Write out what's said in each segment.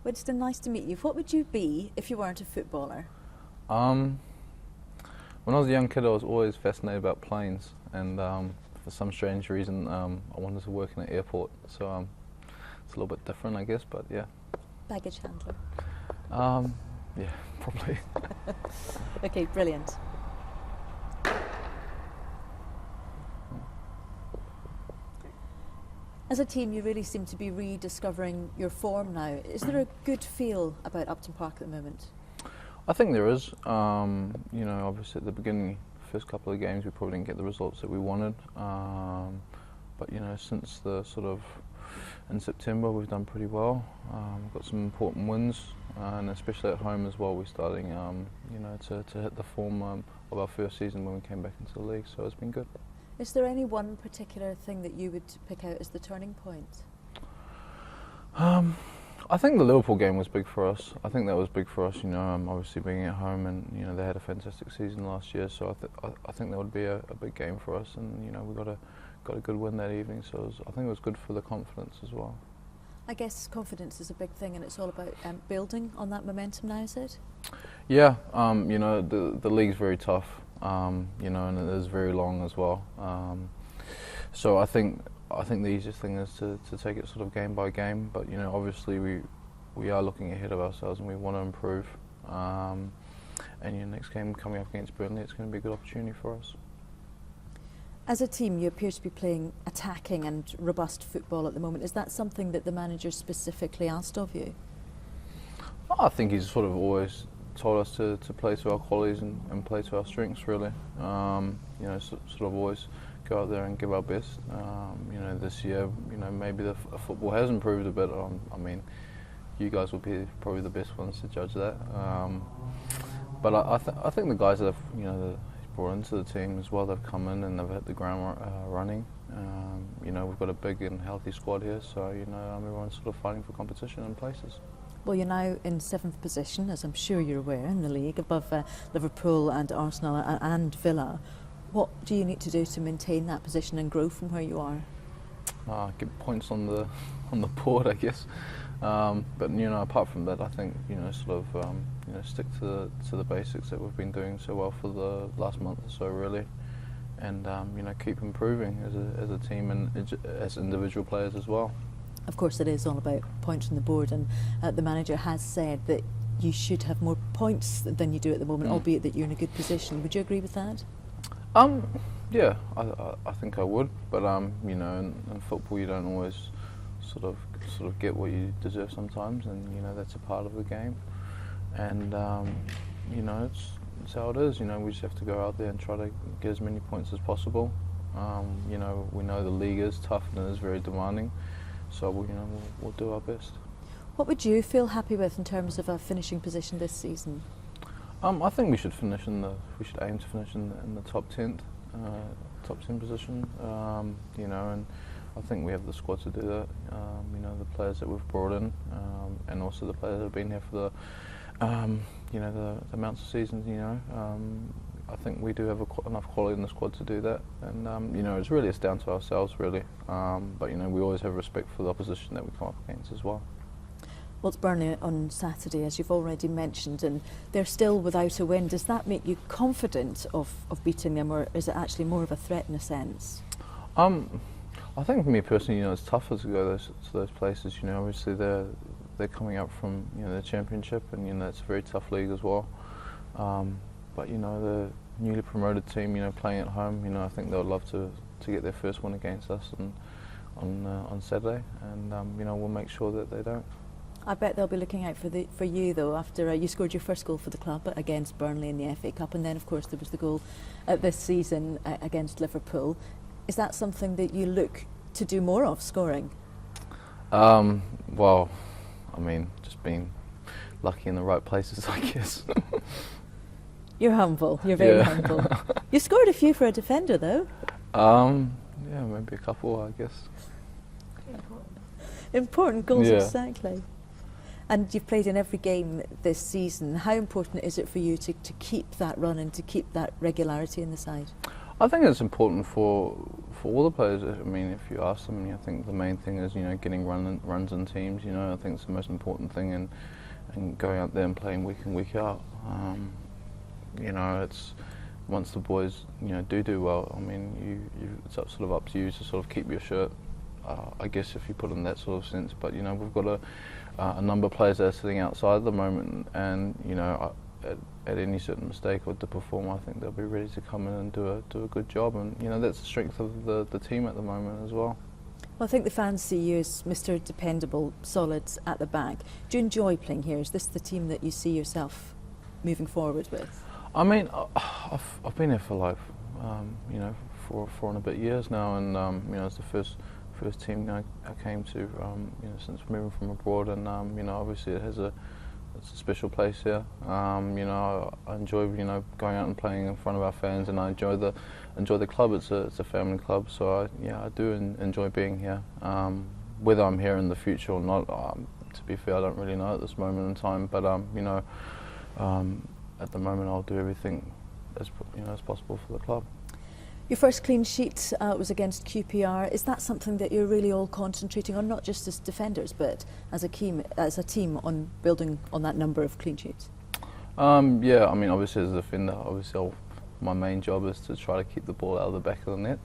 Winston, nice to meet you. What would you be if you weren't a footballer? When I was a young kid, I was always fascinated about planes, and for some strange reason, I wanted to work in an airport. So it's a little bit different, I guess, but yeah. Baggage handler. Yeah, probably. Okay, brilliant. As a team, you really seem to be rediscovering your form now. Is there a good feel about Upton Park at the moment? I think there is. You know, obviously at the beginning, first couple of games, we probably didn't get the results that we wanted. But you know, since the sort of in September, we've done pretty well. We've got some important wins, and especially at home as well, we're starting, you know, to hit the form of our first season when we came back into the league. So it's been good. Is there any one particular thing that you would pick out as the turning point? I think the Liverpool game was big for us. I think that was big for us, you know, obviously being at home, and you know they had a fantastic season last year. So I think that would be a big game for us, and you know we got a good win that evening. So I think it was good for the confidence as well. I guess confidence is a big thing, and it's all about building on that momentum now, is it? Yeah, you know the league's very tough, you know, and it is very long as well. So I think the easiest thing is to take it sort of game by game. But you know, obviously we are looking ahead of ourselves and we want to improve. And your next game coming up against Burnley, it's going to be a good opportunity for us. As a team, you appear to be playing attacking and robust football at the moment. Is that something that the manager specifically asked of you? I think he's sort of always told us to play to our qualities and play to our strengths, really. You know, sort of always go out there and give our best. You know, this year, you know, maybe the football has improved a bit. I mean, you guys will be probably the best ones to judge that. But I think the guys that have, you know, brought into the team as well, they've come in and they've hit the ground running. You know, we've got a big and healthy squad here, so you know, everyone's sort of fighting for competition in places. Well, you're now in 7th position, as I'm sure you're aware, in the league, above Liverpool and Arsenal and Villa. What do you need to do to maintain that position and grow from where you are? Get points on the board, I guess. But you know, apart from that, I think you know, sort of you know, stick to the basics that we've been doing so well for the last month or so, really, and you know, keep improving as a team and as individual players as well. Of course, it is all about points on the board, and the manager has said that you should have more points than you do at the moment, albeit that you're in a good position. Would you agree with that? Yeah, I think I would, but you know, in football you don't always sort of get what you deserve sometimes, and you know that's a part of the game, and you know it's how it is. You know, we just have to go out there and try to get as many points as possible. You know, we know the league is tough and it is very demanding, so we'll do our best. What would you feel happy with in terms of a finishing position this season? I think we should aim to finish in the top 10 position. You know, and I think we have the squad to do that. You know, the players that we've brought in, and also the players that have been here for you know, the amounts of seasons. You know, I think we do have enough quality in the squad to do that. And you know, it's down to ourselves, really. But you know, we always have respect for the opposition that we come up against as well. Well, it's Burnley on Saturday, as you've already mentioned, and they're still without a win. Does that make you confident of beating them, or is it actually more of a threat in a sense? I think for me personally, you know, it's tougher to go to those places. You know, obviously they're coming up from, you know, the Championship, and you know it's a very tough league as well. But you know, the newly promoted team, you know, playing at home, you know, I think they would love to get their first win against us on Saturday, and you know, we'll make sure that they don't. I bet they'll be looking out for you though, after you scored your first goal for the club against Burnley in the FA Cup, and then of course there was the goal this season against Liverpool. Is that something that you look to do more of, scoring? Well, I mean, just being lucky in the right places, I guess. You're humble. You're very humble. You scored a few for a defender though. Yeah, maybe a couple, I guess. Important goals, yeah. Exactly. And you've played in every game this season. How important is it for you to keep that run and to keep that regularity in the side? I think it's important for all the players. I mean, if you ask them, I think the main thing is getting runs in teams. I think it's the most important thing, and going out there and playing week in week out. It's once the boys do well. I mean, it's sort of up to you to sort of keep your shirt. I guess if you put it in that sort of sense, but we've got a number of players that are sitting outside at the moment, and at any certain mistake or to perform, I think they'll be ready to come in and do a good job, and that's the strength of the team at the moment as well. Well, I think the fans see you as Mr. Dependable, solid at the back. Do you enjoy playing here? Is this the team that you see yourself moving forward with? I mean, I've been here for like four and a bit years now, and it's the first team I came to since moving from abroad, and obviously it's a special place here. I enjoy going out and playing in front of our fans, and I enjoy the club. It's a family club, so I do enjoy being here. Whether I'm here in the future or not, to be fair, I don't really know at this moment in time. But at the moment, I'll do everything as possible for the club. Your first clean sheet was against QPR. Is that something that you're really all concentrating on, not just as defenders, but as a team on building on that number of clean sheets? Yeah, I mean, obviously as a defender, my main job is to try to keep the ball out of the back of the net.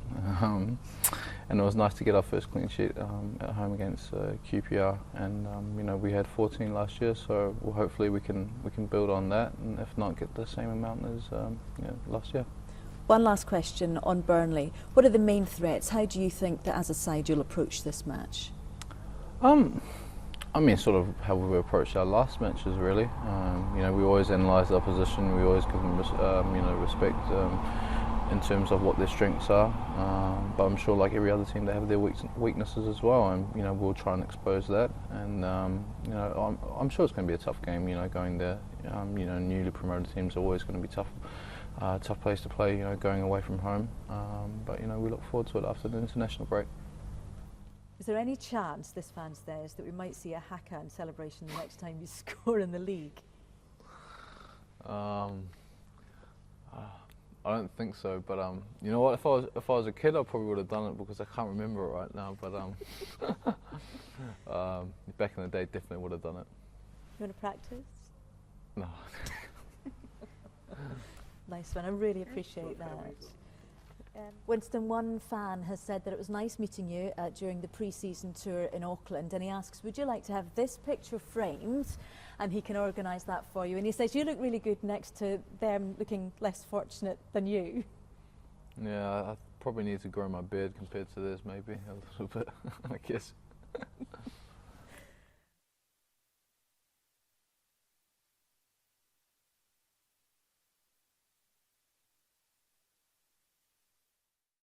And it was nice to get our first clean sheet at home against QPR, and we had 14 last year, so hopefully we can build on that, and if not, get the same amount as last year. One last question on Burnley. What are the main threats? How do you think that as a side you'll approach this match? I mean, sort of how we approached our last matches, really. We always analyse the opposition. We always give them respect in terms of what their strengths are. But I'm sure, like every other team, they have their weaknesses as well, and we'll try and expose that. And I'm sure it's going to be a tough game. Going there, newly promoted teams are always going to be tough. Tough place to play, going away from home. But we look forward to it after the international break. Is there any chance, this fan says, that we might see a haka celebration the next time you score in the league? I don't think so, but you know what? If I was a kid, I probably would have done it, because I can't remember it right now. But back in the day, definitely would have done it. You want to practice? No. Nice one. I really appreciate that. Winston, one fan has said that it was nice meeting you during the pre-season tour in Auckland, and he asks, would you like to have this picture framed, and he can organise that for you. And he says you look really good next to them looking less fortunate than you. Yeah, I probably need to grow my beard compared to theirs, maybe a little bit, I guess.